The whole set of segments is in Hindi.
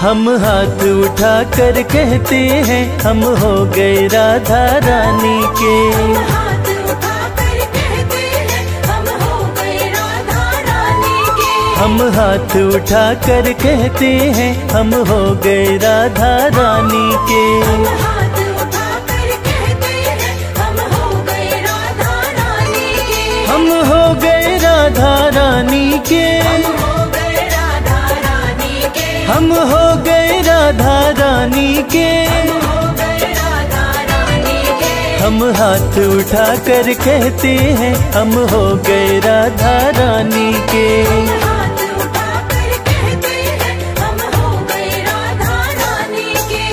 हम हाथ उठा कर कहते हैं हम हो गए राधा रानी के। हाथ उठा कर कहते हैं हम हो गए राधा रानी के। हम हाथ उठा कर कहते हैं हम हो गए राधा रानी के। हाथ उठा कर कहते हैं हम हो गए राधा रानी के। हम हो गए राधा रानी के। हम हो गए राधा रानी के। हम हो गए राधा रानी के। हम हो गए राधा रानी के। हम हाथ उठा कर कहते हैं हम हो गए राधा रानी के। हाथ उठा कर कहते हैं हम हो गए राधा रानी के।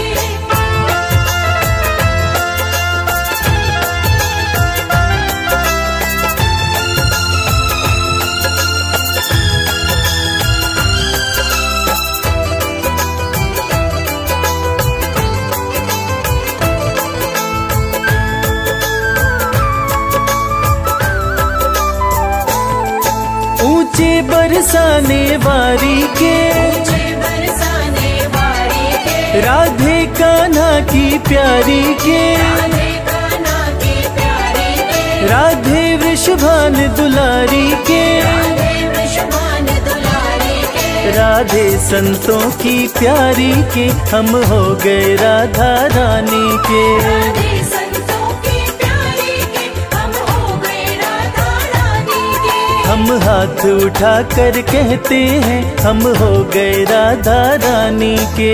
ऊंचे बरसाने वारी के। ऊंचे बरसाने वारी के। राधे कान्हा की प्यारी के। राधे कान्हा की प्यारी के। राधे वृषभान दुलारी के। राधे वृषभान दुलारी के। राधे संतों की प्यारी के हम हो गए राधा रानी के। राधे संतों की प्यारी के हम हो गए राधा रानी के। हम हाथ उठा कर कहते हैं हम हो गए राधा रानी के।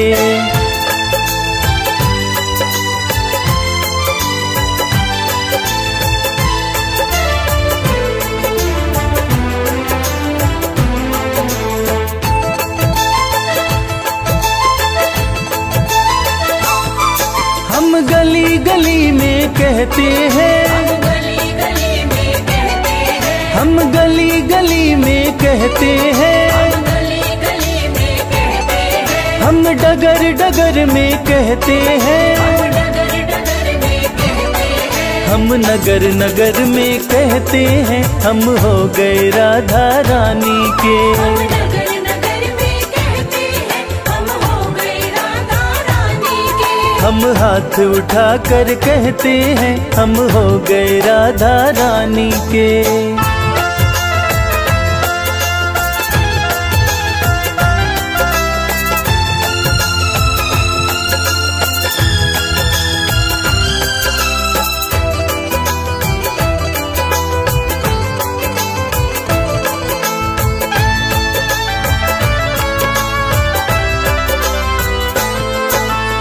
हम गली गली में कहते हैं। गली गली में कहते हैं। हम गली गली में कहते हैं। गली गली में कहते हैं। हम डगर डगर में कहते हैं। डगर डगर में कहते हैं। हम नगर नगर में कहते हैं हम हो गए राधा रानी के। नगर नगर में कहते हैं हम हो गए राधा रानी के। हम हाथ उठा कर कहते हैं हम हो गए राधा रानी के।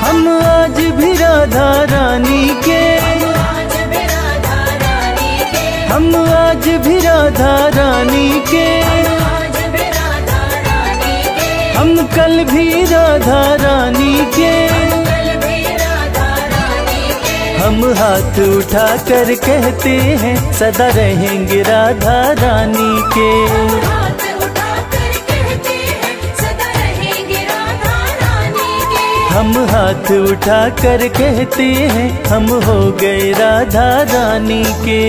हम आज भी राधा रानी के। आज भी राधा रानी के। हम आज भी राधा रानी के। आज भी राधा रानी के। हम कल भी राधा रानी के। कल भी राधा रानी के। हम हाथ उठा कर कहते हैं सदा रहेंगे राधा रानी के। हाथ उठा कर कहते हैं सदा रहेंगे राधा रानी के। हम हाथ उठा कर कहते हैं हम हो गए राधा रानी के।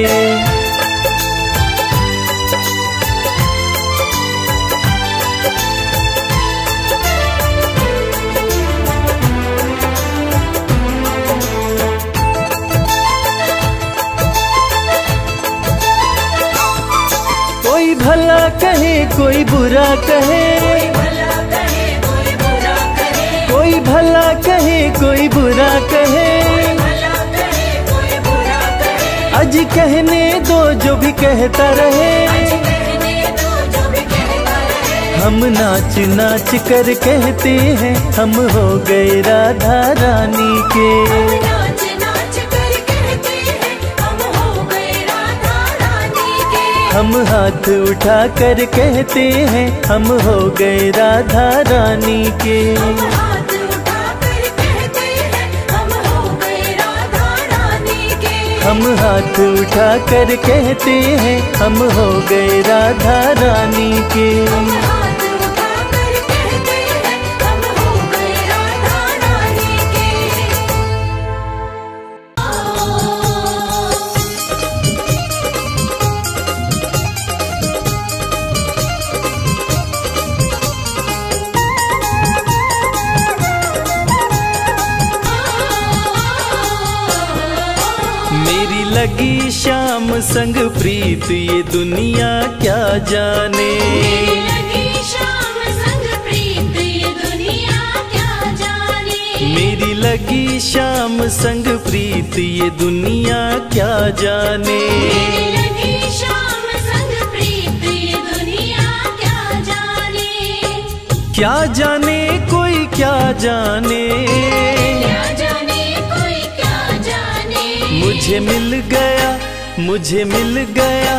कोई भला कहे कोई बुरा कहे। भला कहे कोई बुरा कहे। कोई भला कहे कोई बुरा कहे। भला कहे कोई बुरा कहे। आज कहने दो जो भी कहता रहे। कहने दो जो भी कहता रहे। हम नाच नाच कर कहते हैं हम हो गए राधा रानी के। नाच नाच कर कहते हैं हम हो गए राधा रानी के। हम हाथ उठा कर कहते हैं हम हो गए राधा रानी के। हाथ उठा कर कहते हैं हम हो गए राधा रानी के। हम हाथ उठा कर कहते हैं हम हो गए राधा रानी के। हाथ उठा कर कहते हैं हम हो गए राधा रानी के। लगी शाम संग प्रीत ये दुनिया क्या जाने। मेरी लगी शाम संग प्रीत ये दुनिया क्या जाने। मेरी लगी शाम संग प्रीत ये दुनिया क्या जाने। मेरी लगी शाम संग प्रीत ये दुनिया क्या जाने। क्या जाने कोई क्या जाने। क्या जाने कोई क्या जाने। मुझे मिल गया, मुझे मिल गया,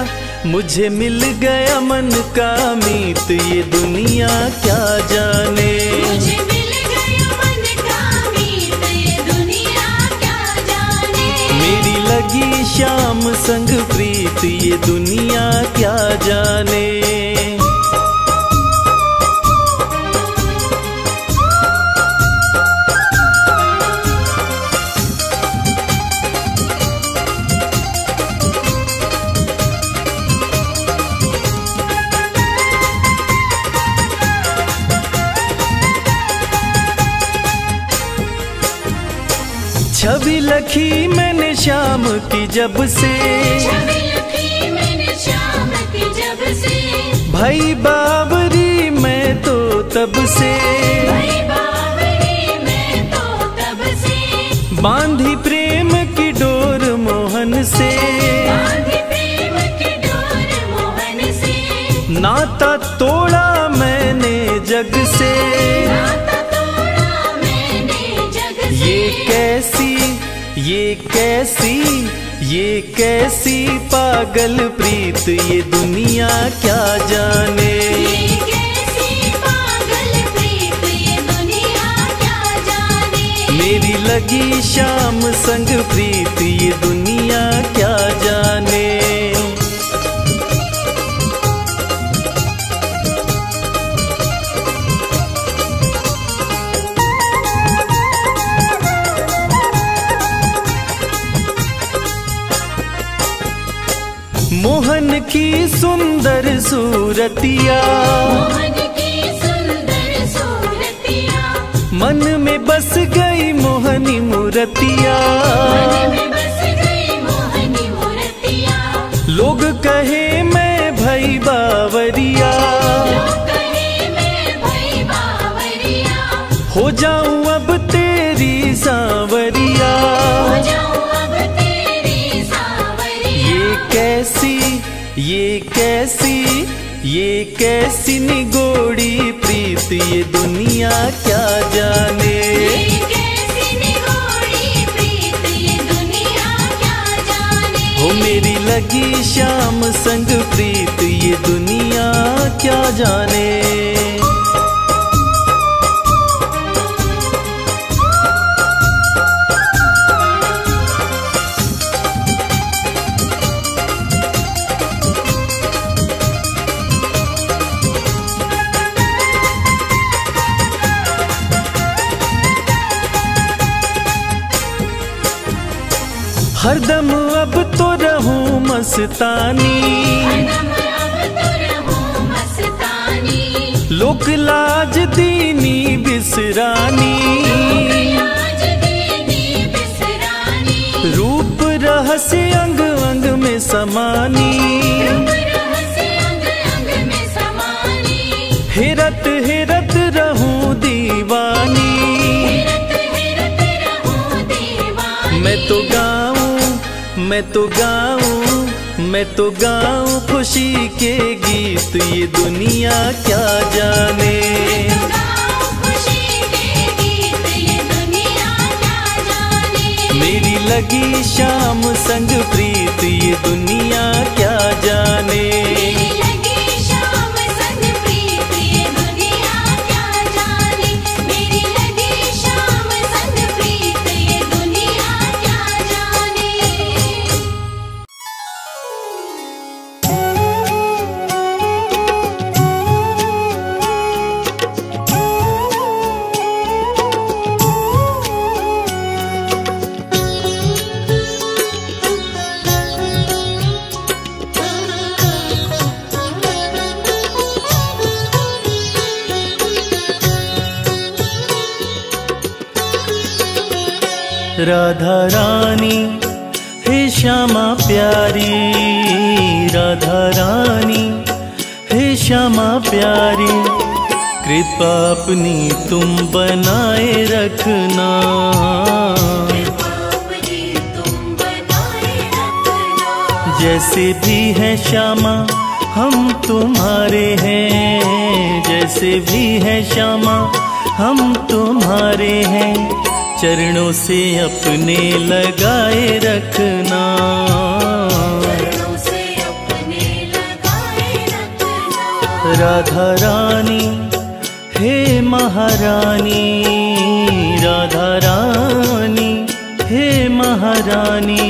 मुझे मिल गया मन का मीत ये दुनिया क्या जाने। मुझे मिल गया मन का मीत ये दुनिया क्या जाने। मेरी लगी शाम संग प्रीत ये दुनिया क्या जाने। छवि लखी मैंने शाम की जब से। छवि लखी मैंने शाम की जब से। भाई बावरी मैं तो तब से। भाई बावरी मैं तो तब से। बांधी प्रेम की डोर मोहन से। बांधी प्रेम की डोर मोहन से। नाता तोड़ा मैंने जग से। नाता तोड़ा मैंने जग से। ये कैसी, ये कैसी पागल प्रीत ये दुनिया क्या जाने। ये कैसी पागल प्रीत ये दुनिया क्या जाने। मेरी लगी शाम संग प्रीत ये दुनिया क्या जाने। मोहन की सुंदर सूरतिया। मोहन की सुंदर सूरतिया। मन में बस गई मोहनी मूर्तिया। मन में बस गई मोहनी मूर्तिया। लोग कहे मैं भई बावरिया। लोग कहे मैं भई बावरिया। हो जाऊं अब तेरी सांवरिया। हो जाऊं अब तेरी सांवरिया। ये कैसी निगोड़ी प्रीत ये दुनिया क्या जाने। ये कैसी निगोड़ी प्रीत ये दुनिया क्या जाने। हो मेरी लगी शाम संग प्रीत ये दुनिया क्या जाने। हरदम अब तो रहूं मस्तानी। हरदम अब तो रहूं मस्तानी। लोक लाज दीनी बिसरानी। लाज दीनी बिसरानी। रूप रहस्य अंग अंग में समानी। रूप रहस्य अंग अंग में समानी। हेरत हेरत रहूं दीवानी। हेरत हेरत रहूं दीवानी। मैं तो गाऊं खुशी के गीत ये दुनिया क्या जाने। मैं तो गाऊं खुशी के गीत ये दुनिया क्या जाने। मेरी लगी शाम संग प्रीत ये दुनिया क्या जाने। मेरी लगी शाम संग प्रीत ये दुनिया क्या जाने। मेरी लगी शाम संग प्रीत ये दुनिया क्या जाने। राधा रानी हे श्यामा प्यारी राधा रानी, हे श्यामा प्यारी कृपा अपनी तुम बनाए रखना। जैसे भी है श्यामा हम तुम्हारे हैं, जैसे भी है श्यामा हम तुम्हारे हैं, चरणों से अपने लगाए रखना। चरणों से अपने लगाए रखना। राधा रानी हे महारानी, राधा रानी हे महारानी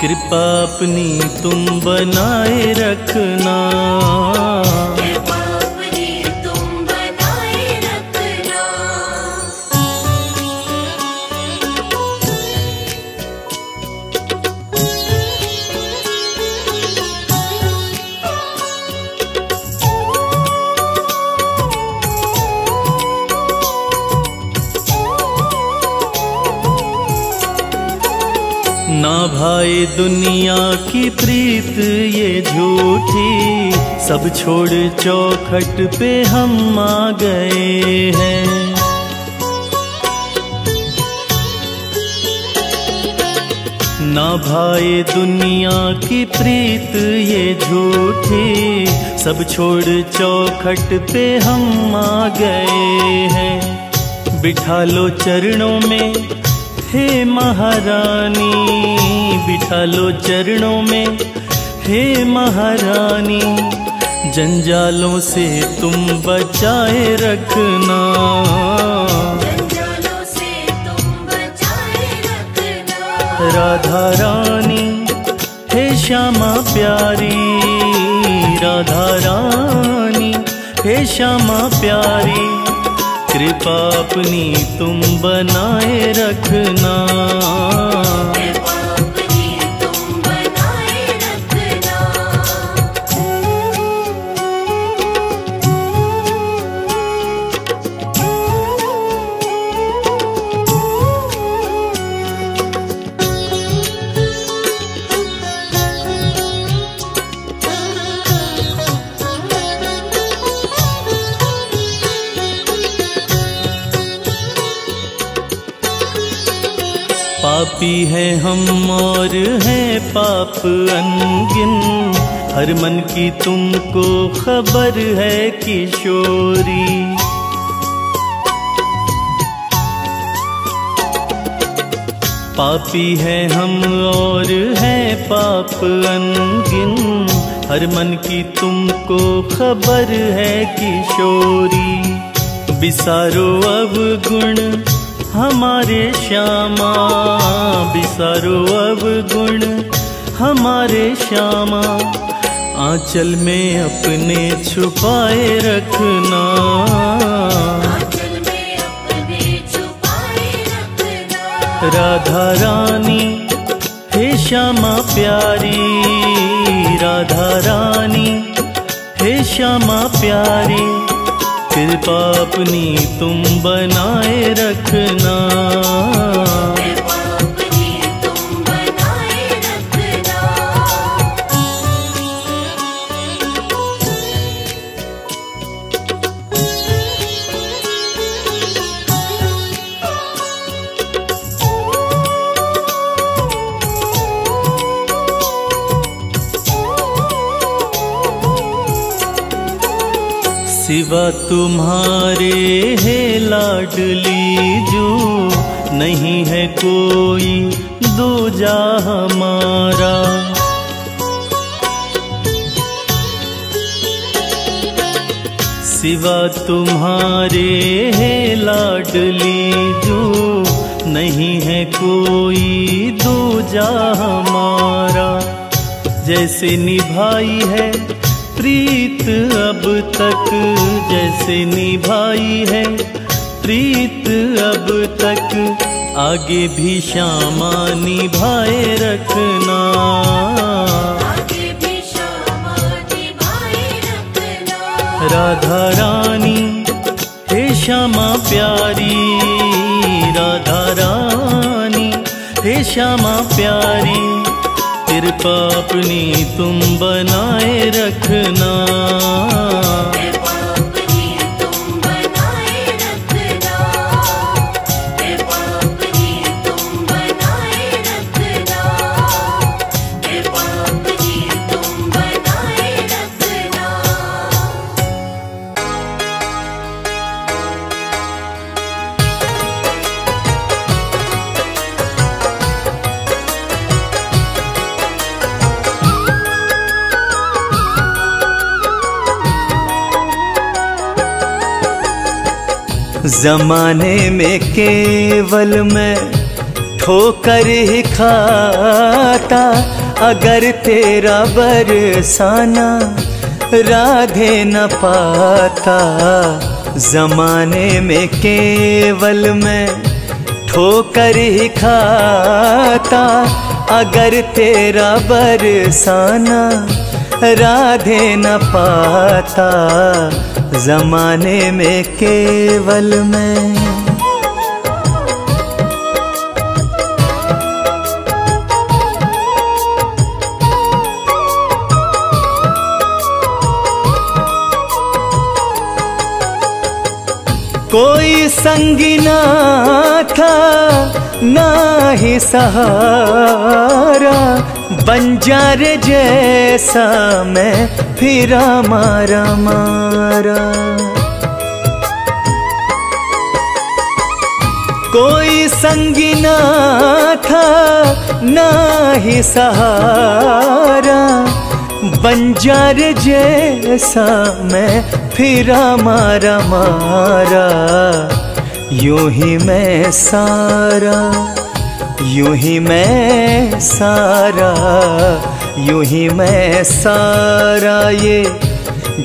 कृपा अपनी तुम बनाए रखना। कृपा अपनी तुम बनाए रखना। ना भाई दुनिया की प्रीत ये झूठी, सब छोड़ चौखट पे हम आ गए हैं। ना भाई दुनिया की प्रीत ये झूठी, सब छोड़ चौखट पे हम आ गए हैं। बिठा लो चरणों में हे महारानी, बिठा लो चरणों में हे महारानी, जंजालों से तुम बचाए रखना। जंजालों से तुम बचाए रखना। राधा रानी हे श्यामा प्यारी, राधा रानी हे श्यामा प्यारी कृपा अपनी तुम बनाए रखना। कृपा अपनी तुम बनाए रखना। पापी है हम और है पाप अनगिन, हर मन की तुमको खबर है किशोरी। पापी है हम और है पाप अनगिन, हर मन की तुमको खबर है किशोरी। बिसारो अवगुण हमारे श्यामा, बिसारो अवगुण हमारे श्यामा, आंचल में अपने छुपाए रखना। आंचल में अपने छुपाए रखना। राधा रानी हे श्यामा प्यारी, राधा रानी हे श्यामा प्यारी कृपा अपनी तुम बनाए रखना। कृपा अपनी तुम बनाए रखना। सिवा तुम्हारे है लाडली जो, नहीं है कोई दूजा हमारा। सिवा तुम्हारे है लाडली जो, नहीं है कोई दूजा हमारा। जैसे निभाई है प्रीत अब तक, जैसे निभाई है प्रीत अब तक, आगे भी श्यामा निभाए रखना। आगे भी श्यामा निभाए रखना। राधा रानी हे श्यामा प्यारी, राधा रानी हे श्यामा प्यारी कृपा अपनी तुम बनाए रखना। कृपा अपनी तुम बनाए रखना, कृपा अपनी तुम बनाए रखना, कृपा अपनी तुम बनाए रखना। जमाने में केवल मैं ठोकर ही खाता, अगर तेरा बरसाना राधे न पाता। जमाने में केवल मैं ठोकर ही खाता, अगर तेरा बरसाना राधे न पाता। जमाने में केवल मैं कोई संगी ना था ना ही सहारा, बंजार जैसा मैं फिरा मारा मारा। कोई संगी ना था ना ही सहारा, बंजार जैसा मैं फिरा मारा मारा। यूं ही मैं सारा, यूं ही मैं सारा, यूं ही मैं सारा ये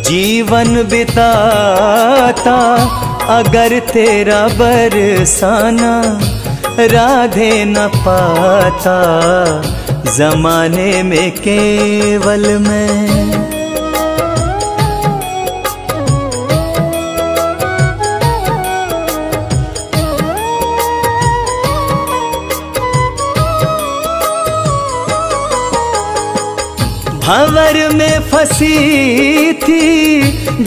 जीवन बिताता, अगर तेरा बरसाना राधे न पाता। जमाने में केवल मैं भंवर में फंसी थी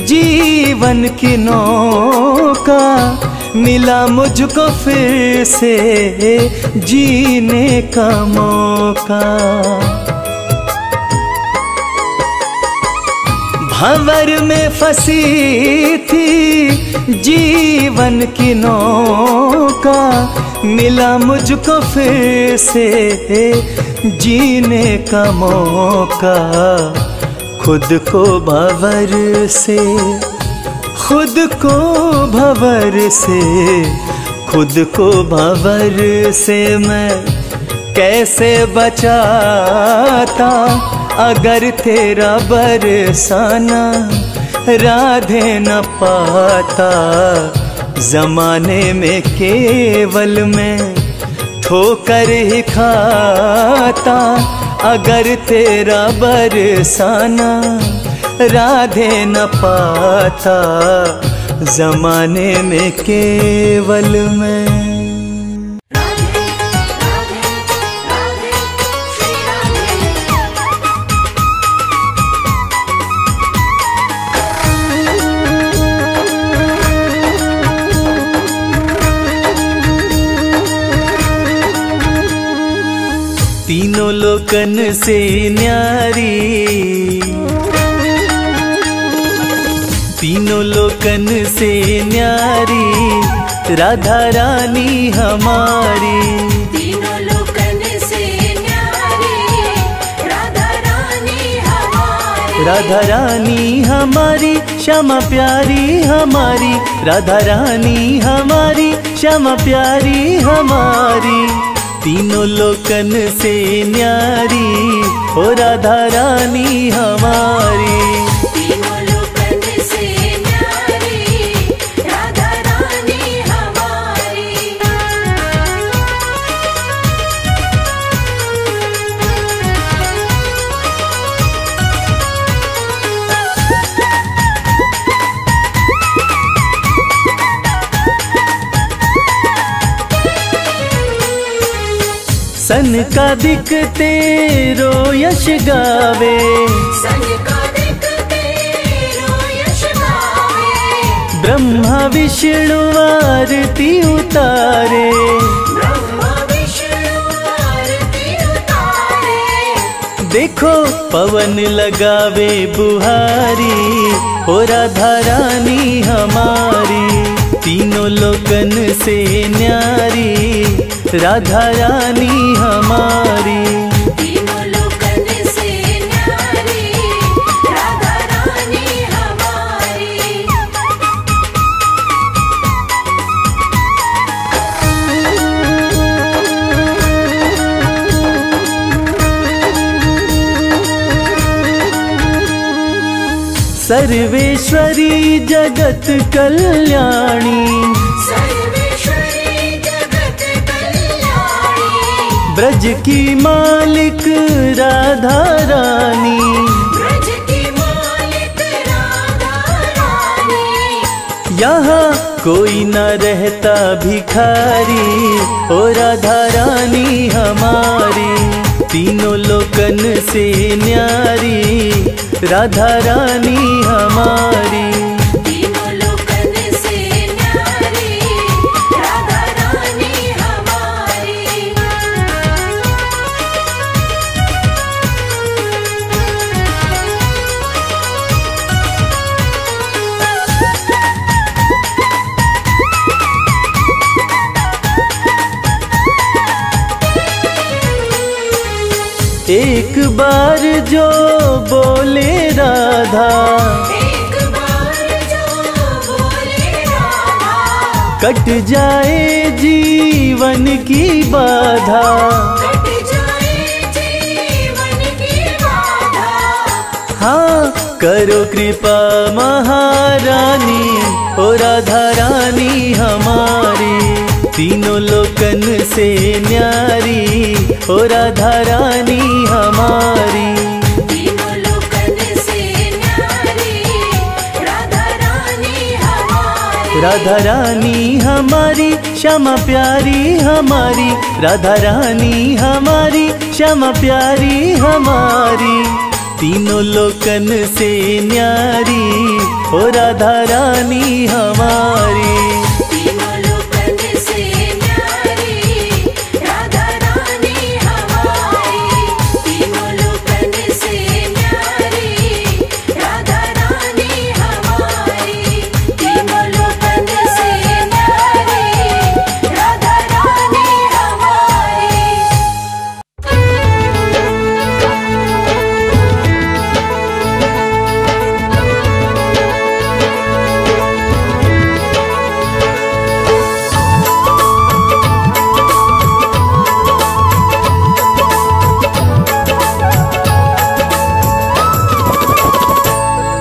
जीवन की नौका, मिला मुझको फिर से जीने का मौका। भंवर में फंसी थी जीवन की नौका, मिला मुझको फिर से जीने का मौका। खुद को भंवर से, खुद को भंवर से, खुद को भंवर से मैं कैसे बचाता, अगर तेरा बरसाना राधे न पाता। जमाने में केवल मैं ठोकर ही खाता, अगर तेरा बरसाना राधे न पाता। जमाने में केवल मैं राधे राधे राधे श्री तीनों लोकन से न्यारी, तीनों लोकन से न्यारी राधा रानी हमारी। तीनों लोकन से न्यारी राधा रानी हमारी। राधा रानी हमारी श्यामा प्यारी हमारी, राधा रानी हमारी श्यामा प्यारी हमारी। तीनों लोकन से न्यारी ओ राधा रानी हमारी। तीनों लोकन से न्यारी राधा रानी हमारी। सन का दिखते रो यश गावे, सन का दिखते रो यश गावे। ब्रह्मा विष्णु आरती उतारे, ब्रह्मा विष्णु आरती उतारे। देखो पवन लगावे बुहारी, ओ राधा रानी हमारी, तीनों लोकन से न्यारी, राधा रानी हमारी। तीनों लोकन से न्यारी, राधा रानी हमारी। सर्वेश्वरी जगत कल्याणी, सर्वेश्वरी जगत कल्याणी। ब्रज की मालिक राधा रानी, ब्रज की मालिक राधा रानी। यहाँ कोई न रहता भिखारी, ओ राधा रानी हमारी, तीनों लोकन से न्यारी, राधा रानी हमारी। तीनों लोकन से न्यारी, राधा रानी हमारी। एक बार जो बोले राधा, एक बार जो बोले राधा, कट जाए जीवन की बाधा, कट जाए जीवन की बाधा। हाँ करो कृपा महारानी, ओ राधा रानी हमारी, तीनों लोकन से न्यारी, ओ राधा रानी हमारी। तीनों लोकन से न्यारी, राधा रानी हमारी। राधा रानी हमारी, श्यामा प्यारी हमारी, राधा रानी हमारी, श्यामा प्यारी हमारी, तीनों लोकन से न्यारी, ओ राधा रानी हमारी। तीनों लोकन से न्यारी, राधा रानी हमारी। तीनों लोकन से न्यारी, राधा रानी हमारी। तीनों लोकन से न्यारी, राधा रानी हमारी।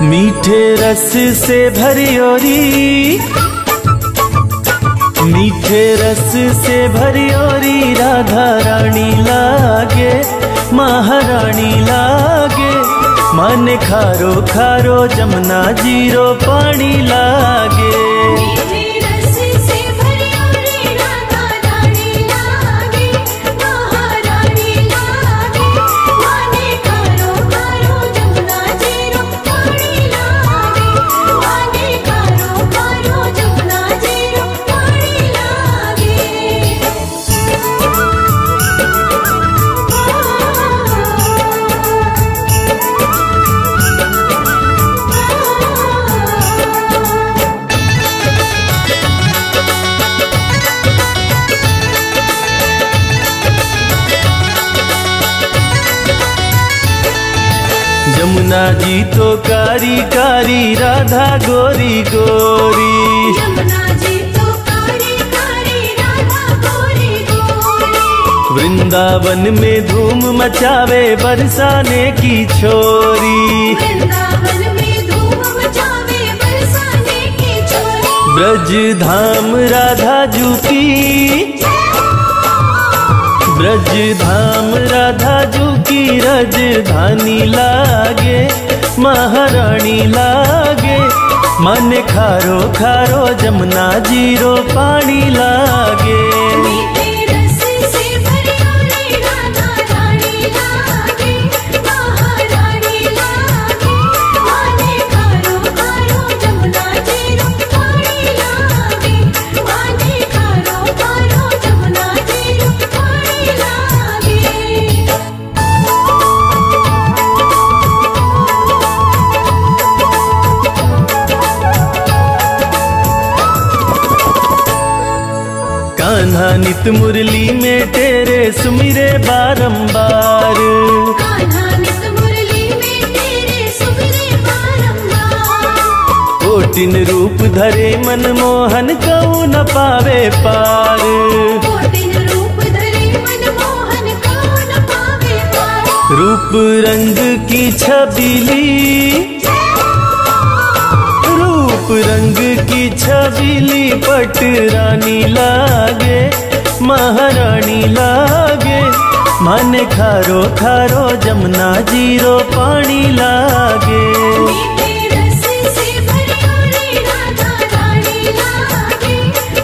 मीठे रस से भरियोरी, मीठे रस से भरियोरी, राधा रानी लागे, महारानी लागे, माने खारो खारो जमुना जीरो पानी लागे। मीठे रस से भरियोरी, राधा रानी लागे, महारानी लागे, माने खारो खारो जमुना जीरो पानी लागे, माने खारो खारो जमुना जीरो पानी लागे। जमुना जी तो कारी कारी, राधा गोरी गोरी, यमुना जी तो कारी कारी, राधा गोरी गोरी। वृंदावन में धूम मचावे बरसाने की छोरी, वृंदावन में धूम मचावे बरसाने की छोरी। ब्रज धाम राधा जू की, ब्रज धाम राधा जू की, राजधानी लागे, महारानी लागे, मन खारो खारो जमुना जीरो पानी लागे। मीठे रस से भरियोरी, नित मुरली में तेरे सुमिरे बारंबार। कान्हा नित मुरली में तेरे सुमिरे बारंबार। कोटिन रूप धरे मन मोहन कऊ न पावे पार। कोटिन रूप धरे मन मोहन कऊ न पावे पार। रूप रंग की छबीली, रूप रंग की छबीली पट रानी लागे, महारानी लागे। माने खारो खारो जमुना जीरो पानी लागे। मीठे रस से भरी हुई राधा रानी लागे,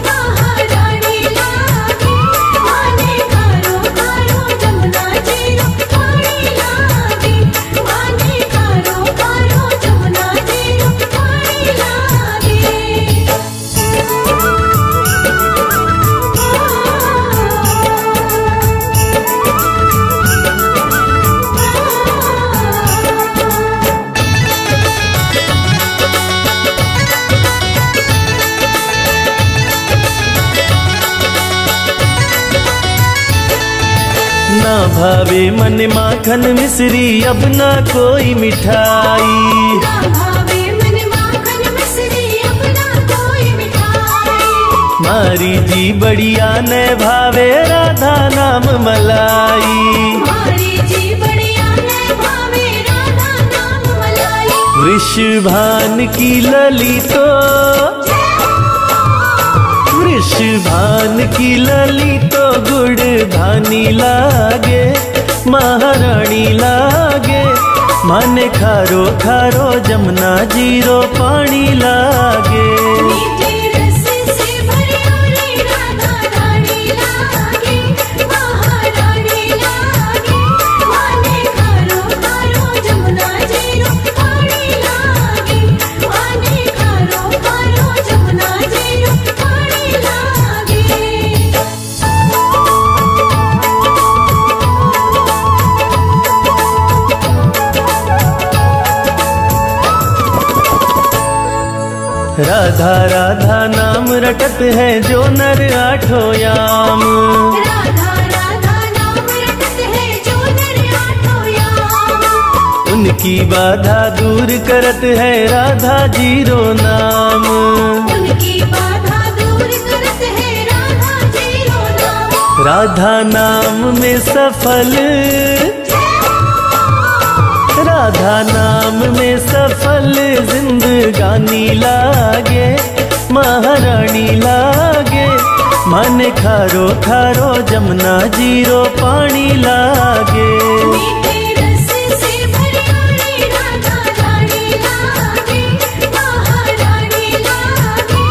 महारानी लागे। माने खारो खारो जमुना जीरो पानी लागे। माने खारो खारो जमुना जीरो पानी लागे। ना भावे मन माखन मिश्री अब ना कोई मिठाई। ना भावे मन माखन मिश्री अब ना कोई मिठाई। मारी जी बढ़िया न भावे राधा नाम मलाई। मारी जी बढ़िया न भावे राधा नाम मलाई। वृषभान की लली तो, वृषभान की लली तो गुड़ धानी लागे, महारानी लागे। माने खारो खारो जमुना जीरो पानी लागे। मीठे रस से भरी हुई राधा रानी लागे, महारानी लागे। माने खारो खारो जमुना जीरो पानी लागे। माने खारो खारो जमुना जीरो पानी लागे। राधा राधा नाम रटत है जो नर आठों याम। राधा राधा नाम रटत है जो नर आठों याम। उनकी बाधा दूर करत है राधा जीरो नाम। उनकी बाधा दूर करत है राधा जीरो नाम। राधा नाम में सफल, राधा नाम में सफल जिंदगानी लागे, महारानी लागे। माने खारो खारो जमुना जीरो पानी लागे। मीठे रस से भरी हुई राधा रानी लागे, महारानी लागे।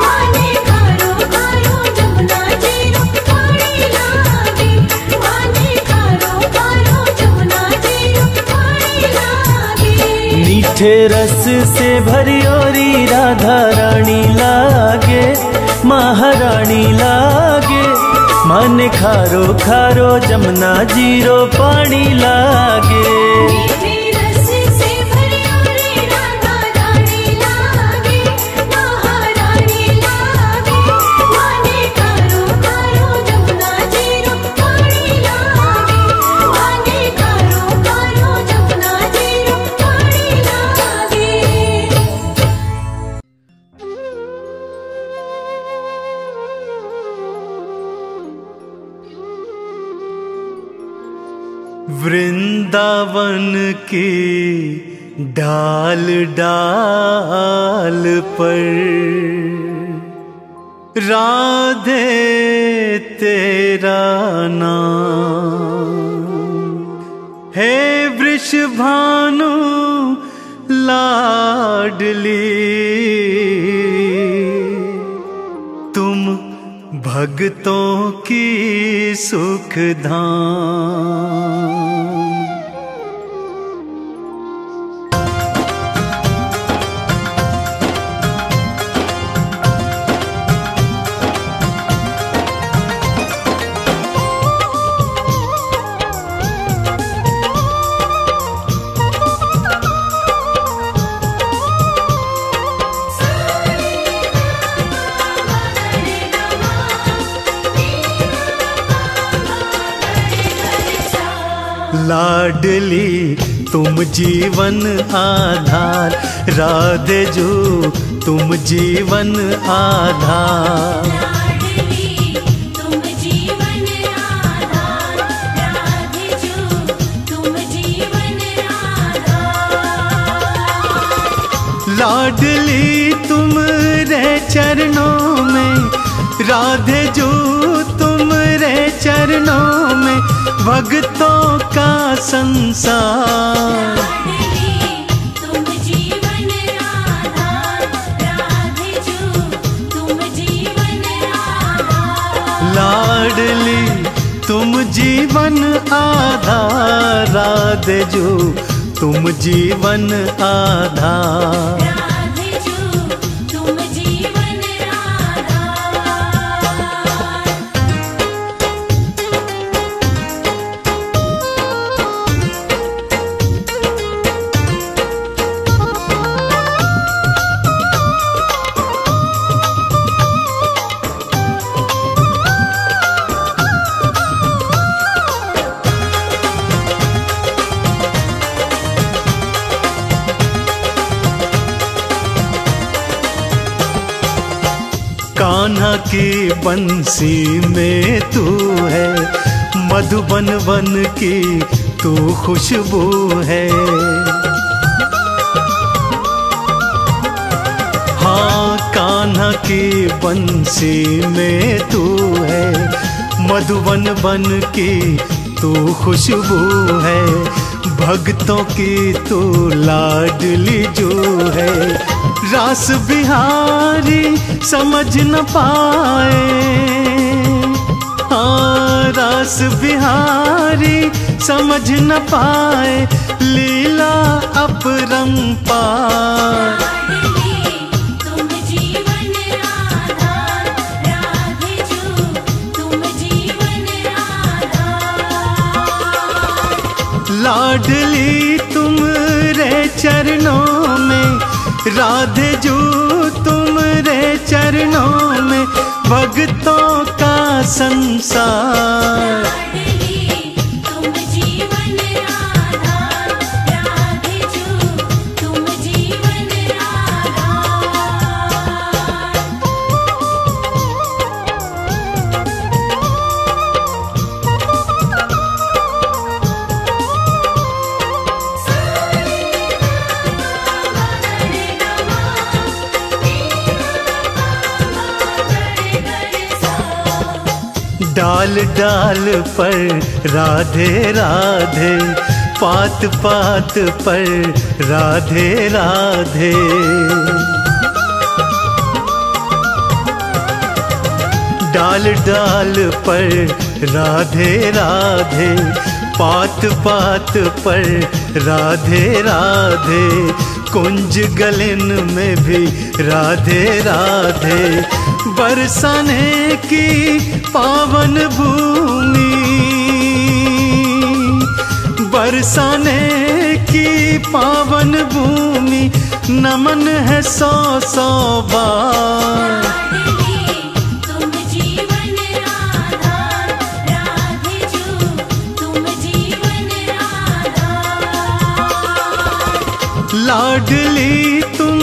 माने खारो खारो जमुना जीरो पानी लागे। माने खारो खारो जमुना जीरो पानी लागे। मीठे रस से भरी ओरी राधा रानी लागे, महारानी लागे। माने खारो खारो जमुना जीरो पानी लागे। मीठे रस से भरी हुई राधा रानी लागे, महारानी लागे। माने खारो खारो जमुना जीरो पानी लागे। माने खारो खारो जमुना जीरो पानी लागे। वृंदावन की डाल डाल पर राधे तेरा नाम है। वृषभानु लाडली तुम भक्तों की सुखधाम। सा लाडली तुम जीवन आधार, राधे जो तुम जीवन आधार। लाडली तुम जीवन आधार, राधे जो तुम जीवन आधार। लाडली तुम रे चरणों में, राधे जो तुम रे चरणों में, भक्तों का संसार। लाडली तुम जीवन आधार, राधे जो तुम जीवन आधार। लाडली तुम जीवन आधार, राधे जो तुम जीवन आधार। राधे जो तुम जीवन आधार। कान्हा की बंसी में तू है, मधुबन वन की तू खुशबू है। हाँ कान्हा की बंसी में तू है, मधुबन वन की तू खुशबू है। भक्तों की तू लाडली जो है, रास बिहारी समझ न पाए। हाँ रास बिहारी समझ न पाए, लीला अपरंपार। लाडली तुम जीवन आधार, राधे जो तुम जीवन आधार। लाडली तुम रे चरणों में, राधे जो तुम रे चरणों में, भक्तों का संसार। लाडली तुम जीवन आधार, राधे जो तुम जीवन आधार। डाल डाल पर राधे राधे, पात पात पर राधे राधे। डाल डाल पर राधे राधे, पात पात पर राधे राधे। कुंज गलन में भी राधे राधे, बरसाने की पावन भूमि, बरसाने की पावन भूमि, नमन है सौ सौ बार। लाडली तुम जीवन आधार, राधे जो तुम जीवन आधार। लाडली तुम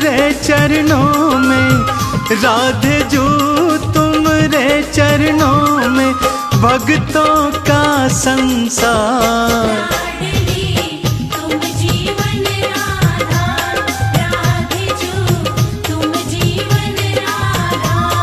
रे चरणों में, राधे जो तुम रे चरणों में, भक्तों का संसार। लाडली तुम जीवन आधार, राधे जो तुम जीवन आधार।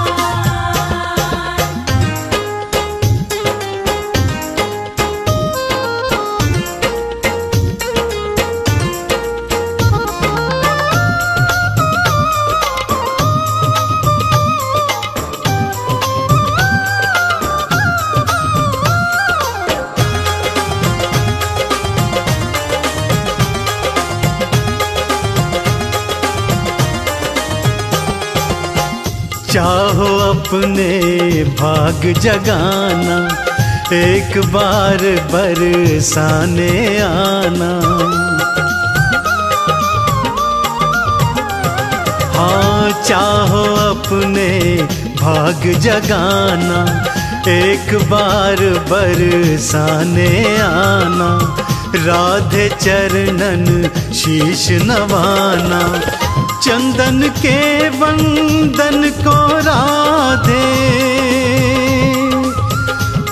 चाहो अपने भाग जगाना, एक बार बरसाने आना। हाँ चाहो अपने भाग जगाना, एक बार बरसाने आना, राधे चरणन शीश नवाना। चंदन के वंदन को राधे,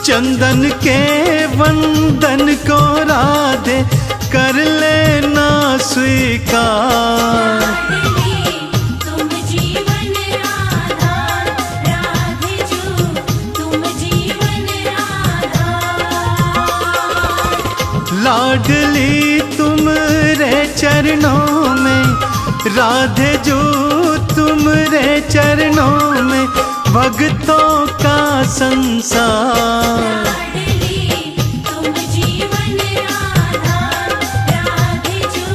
चंदन के वंदन को राधे कर लेना स्वीकार। तुम जीवन आधार, राधे जो तुम जीवन आधार। लाडली तुम रे चरणों में, राधे जो तुम रे चरणों में, भक्तों का संसार। तुम जीवन आधार, राधे जो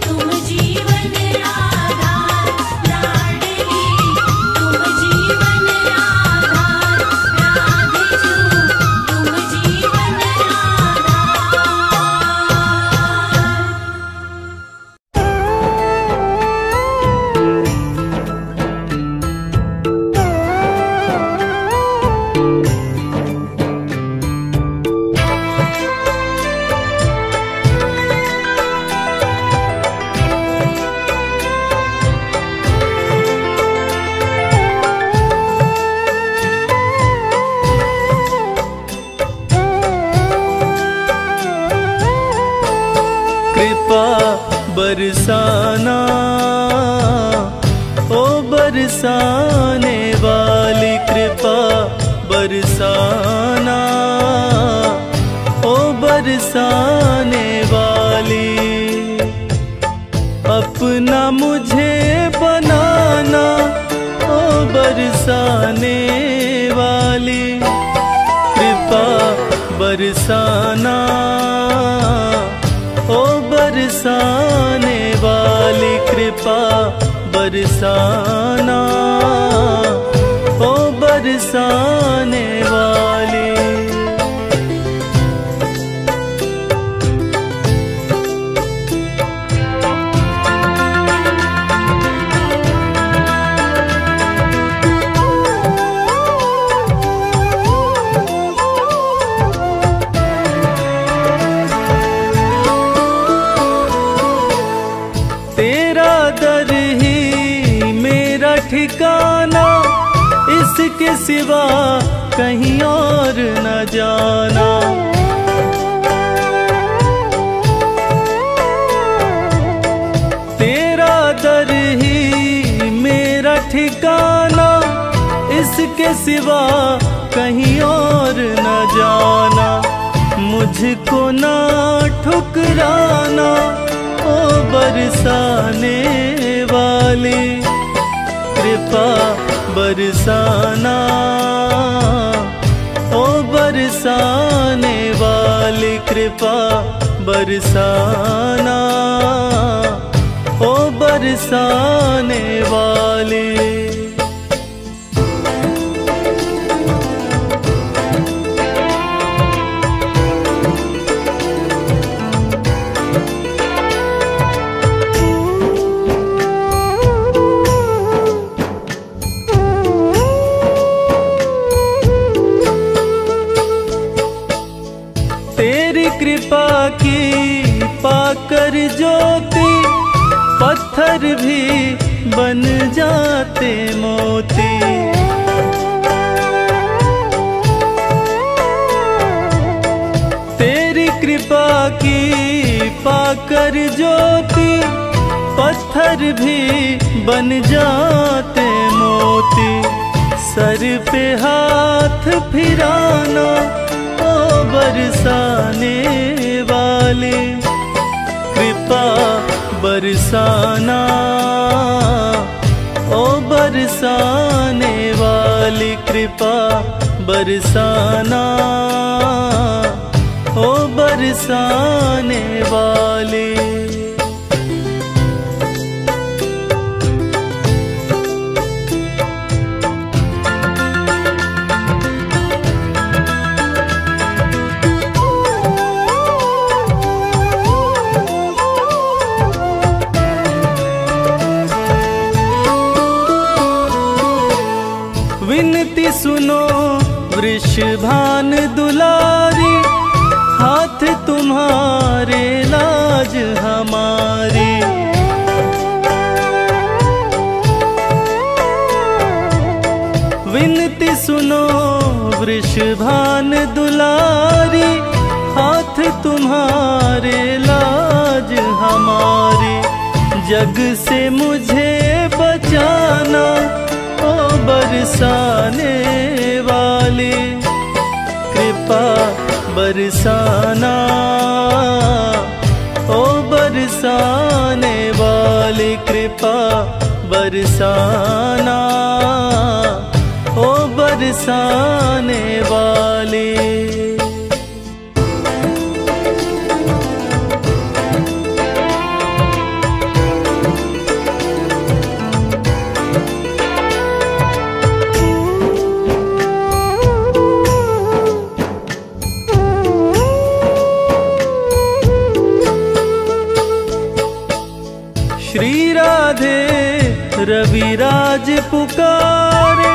तुम जीवन आधार। लाडली तुम जीवन आधार, राधे जो तुम जीवन आधार। कृपा बरसाना, ओ बरसाने वाली कृपा बरसाना, ओ बरसाने वाली। अपना मुझे बनाना, ओ बरसाने वाली कृपा बरसाना, ओ बरसाने वाली कृपा बरसाना, ओ बरसाने वाली। तेरा दर ही मेरा ठिकाना, इसके सिवा कहीं और न जाना। तेरा दर ही मेरा ठिकाना, इसके सिवा कहीं और न जाना। मुझको ना ठुकराना, ओ बरसाने वाली कृपा बरसाना, ओ बरसाने वाली कृपा बरसाना, ओ बरसाने वाली। कृपा की पाकर ज्योति, पत्थर भी बन जाते मोती। तेरी कृपा की पाकर ज्योति, पत्थर भी बन जाते मोती। सर पे हाथ फिराना, ओ बरसाने वाली कृपा बरसाना, ओ बरसाने वाली कृपा बरसाना, ओ बरसाने वाली। विनती सुनो वृषभान दुलारी, हाथ तुम्हारे लाज हमारी। विनती सुनो वृषभान दुलारी, हाथ तुम्हारे लाज हमारी। जग से मुझे बचाना ओ बरसाने वाली, कृपा बरसाना ओ बरसाने वाली, कृपा बरसाना ओ बरसाने वाली। श्री राधे रविराज पुकारे,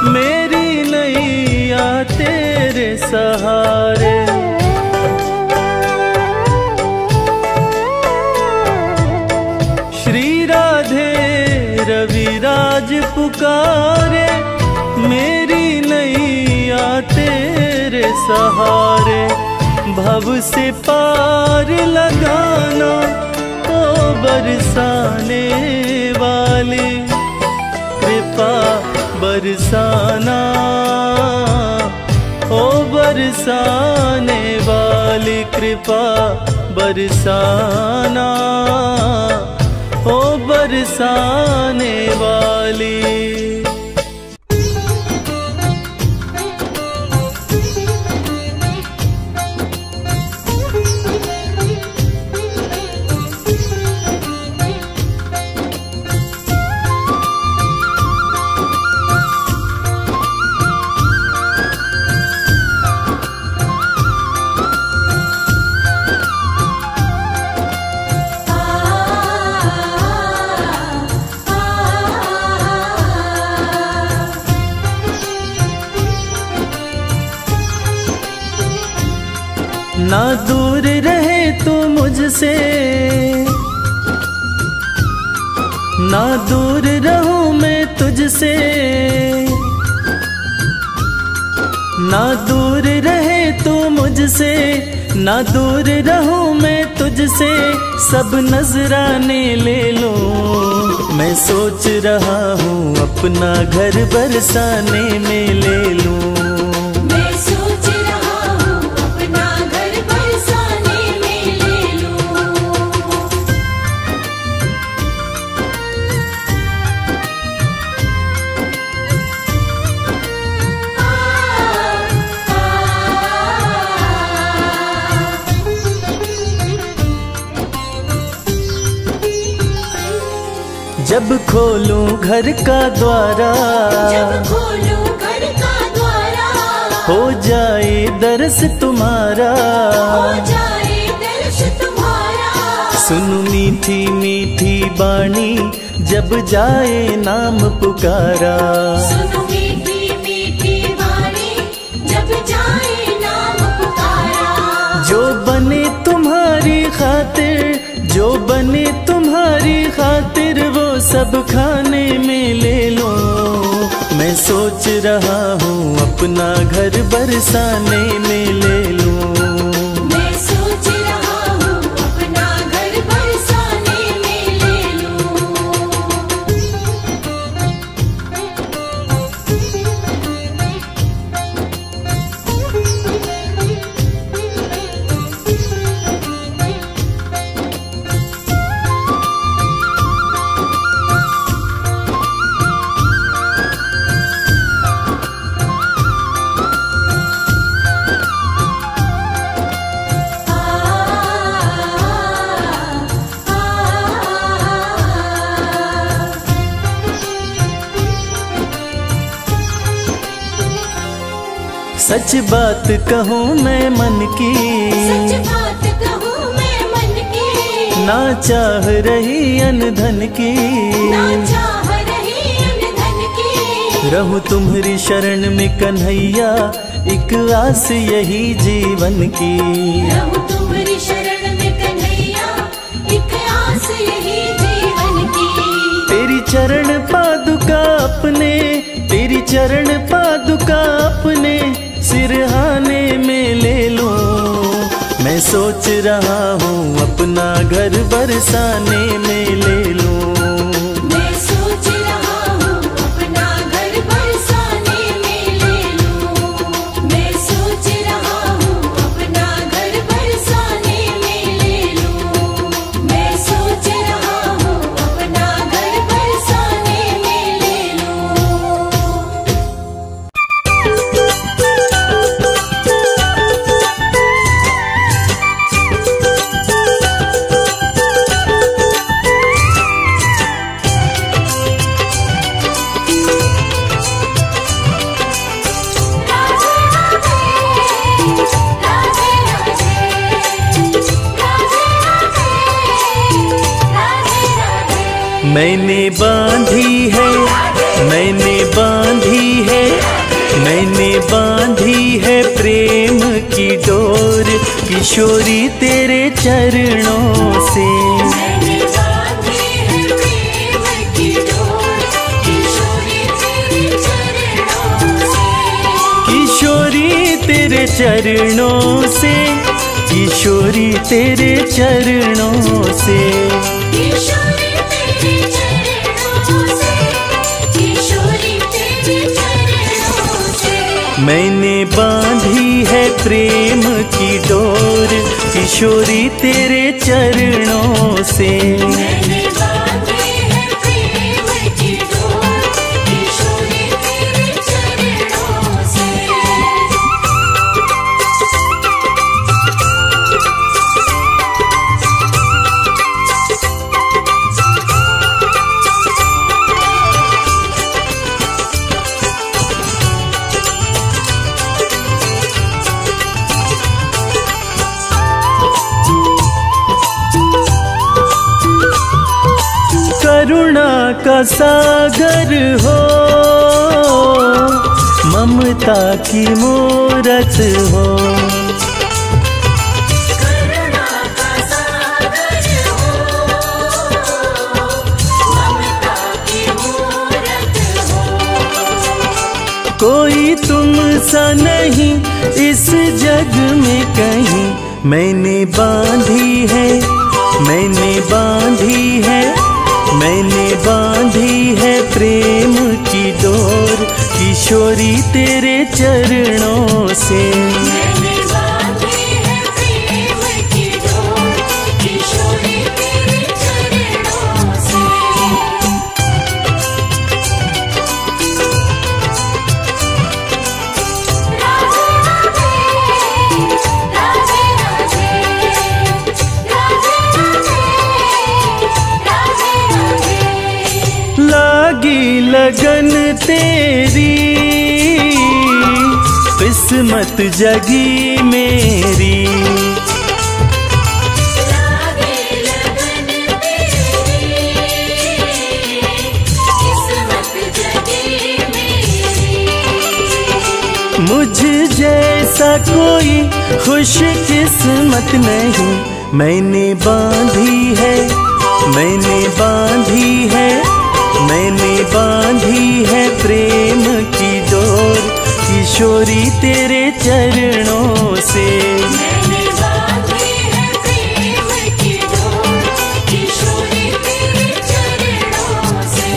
मेरी नैया तेरे सहारे। श्री राधे रविराज पुकारे, मेरी नैया तेरे सहारे। भव से पार लगाना ओ बरसाने वाली, कृपा बरसाना ओ बरसाने वाली, कृपा बरसाना ओ बरसाने वाली। ना दूर रहे तू मुझसे, ना दूर रहूं मैं तुझसे। ना दूर रहे तू मुझसे, ना दूर रहूं मैं तुझसे। सब नजराने ले लो, मैं सोच रहा हूँ अपना घर बरसाने में ले लूं। जब खोलूं घर का द्वारा, जब खोलूं घर का द्वारा, हो जाए दर्श तुम्हारा, हो जाए दर्श तुम्हारा। सुनो मीठी मीठी बाणी, जब जाए नाम पुकारा। सुनो मीठी मीठी वाणी, जब जाए नाम पुकारा। जो बने तुम्हारी खातिर, जो बने तुम्हारी खातिर, वो सब खाने में ले लो। मैं सोच रहा हूँ अपना घर बरसाने में ले लूं। मैं सोच रहा हूँ अपना घर बरसाने में ले लूं। सच बात कहूँ मैं मन की, सच बात कहूँ मैं मन की। ना चाह रही अन धन की, ना चाह रही अन धन की। रहूं तुम्हारी शरण में कन्हैया, एक आस यही जीवन की। रहूं तुम्हारी शरण में कन्हैया, एक आस यही जीवन की। तेरी चरण पादुका अपने, तेरी चरण पादुका अपने सिरहाने में ले लो। मैं सोच रहा हूँ अपना घर बरसाने में ले लो। मैं सोच रहा हूँ अपना घर बरसाने में ले लूं। मैं सोच रहा हूँ अपना घर बरसाने में ले लूं। मैं सोच रहा हूँ अपना घर बरसाने में ले लूं। मैंने बांधी है, मैंने बांधी है, मैंने बांधी है प्रेम की डोर, किशोरी तेरे चरणों से। मैंने बांधी है प्रेम की डोर, किशोरी तेरे चरणों से। किशोरी तेरे चरणों से, किशोरी तेरे चरणों से। किशोरी तेरे चरणों से, किशोरी तेरे चरणों से। मैंने बांधी है प्रेम की डोर, किशोरी तेरे चरणों से। मैंने बांधी है प्रेम की डोर, किशोरी तेरे चरणों से। करुणा का सागर हो, ममता की मूरत हो। करुणा का सागर हो, ममता की मूरत हो। कोई तुम सा नहीं इस जग में कहीं, मैंने बांधी है, मैंने बांधी है, मैंने बांधी है प्रेम की डोर, किशोरी तेरे चरणों से। मैंने बांधी है प्रेम की डोर, किशोरी तेरे चरणों से। राधे राधे, राधे राधे, राधे राधे, राधे राधे। लागी लगन तेरी, किस्मत जगी मेरी। लागे लगन तेरी, किस्मत जगी मेरी। मुझ जैसा कोई खुश किस्मत नहीं, मैंने बांधी है, मैंने बांधी है, मैंने बांधी है प्रेम की डोर, किशोरी तेरे चरणों से। मैंने बांधी है प्रेम की डोर, किशोरी तेरे चरणों से।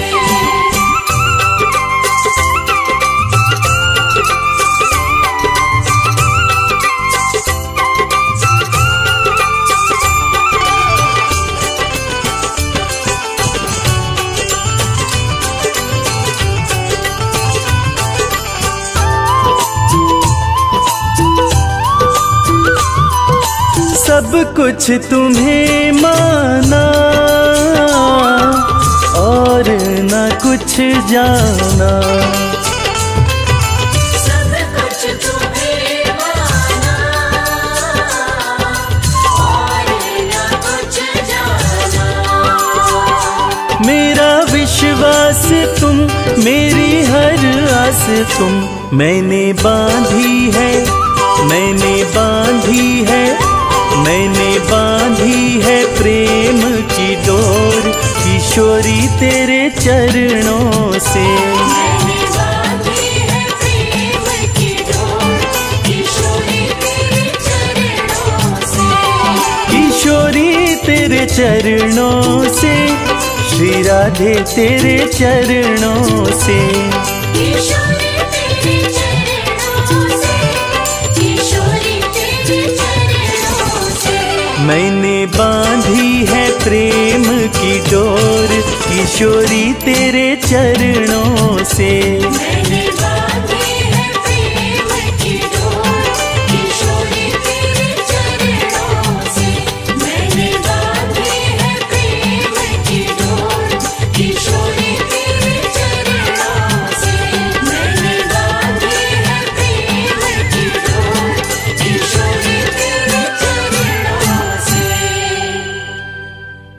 सब कुछ तुम्हें माना और न कुछ जाना, सब कुछ तुम्हें माना और न कुछ जाना। मेरा विश्वास तुम मेरी हर प्यास तुम। मैंने बांधी है, मैंने बांधी है, मैंने बांधी है प्रेम की डोर, किशोरी तेरे चरणों से। मैंने बांधी है प्रेम की डोर, किशोरी तेरे चरणों से। किशोरी तेरे चरणों से, श्री राधे तेरे चरणों से। किशोरी तेरे चरणों से, किशोरी तेरे चरणों से। मैंने बांधी है प्रेम की डोर, किशोरी तेरे चरणों से।